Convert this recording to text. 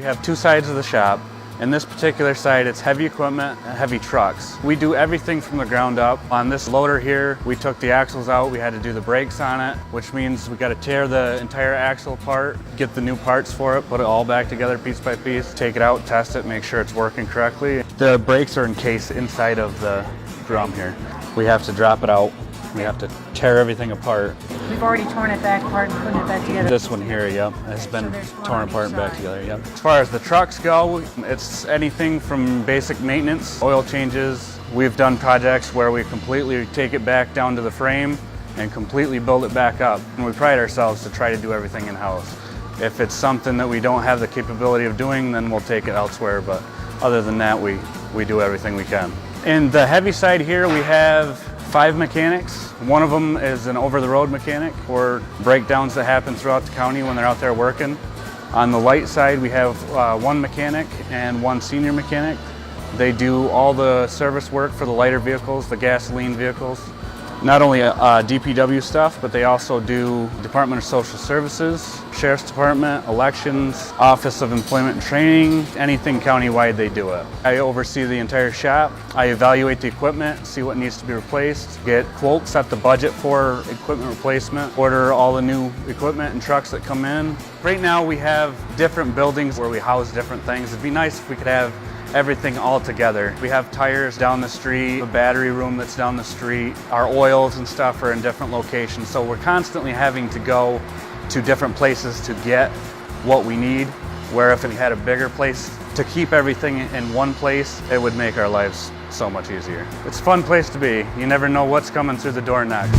We have two sides of the shop. In this particular side, it's heavy equipment and heavy trucks. We do everything from the ground up. On this loader here, we took the axles out. We had to do the brakes on it, which means we got to tear the entire axle apart, get the new parts for it, put it all back together piece by piece, take it out, test it, make sure it's working correctly. The brakes are encased inside of the drum here. We have to drop it out. We have to tear everything apart. We've already torn it back apart and putting it back together. This one here, yep, has been torn apart and back together, yep. As far as the trucks go, it's anything from basic maintenance, oil changes. We've done projects where we completely take it back down to the frame and completely build it back up. And we pride ourselves to try to do everything in-house. If it's something that we don't have the capability of doing, then we'll take it elsewhere, but other than that, we do everything we can. In the heavy side here, we have 5 mechanics. One of them is an over-the-road mechanic for breakdowns that happen throughout the county when they're out there working. On the light side, we have 1 mechanic and 1 senior mechanic. They do all the service work for the lighter vehicles, the gasoline vehicles. Not only DPW stuff, but they also do Department of Social Services, Sheriff's Department, elections, Office of Employment and Training, anything countywide they do it. I oversee the entire shop. I evaluate the equipment, see what needs to be replaced, get quotes, set the budget for equipment replacement, order all the new equipment and trucks that come in. Right now we have different buildings where we house different things. It'd be nice if we could have everything all together. We have tires down the street, a battery room that's down the street. Our oils and stuff are in different locations, so we're constantly having to go to different places to get what we need, where if we had a bigger place to keep everything in one place, it would make our lives so much easier. It's a fun place to be. You never know what's coming through the door next.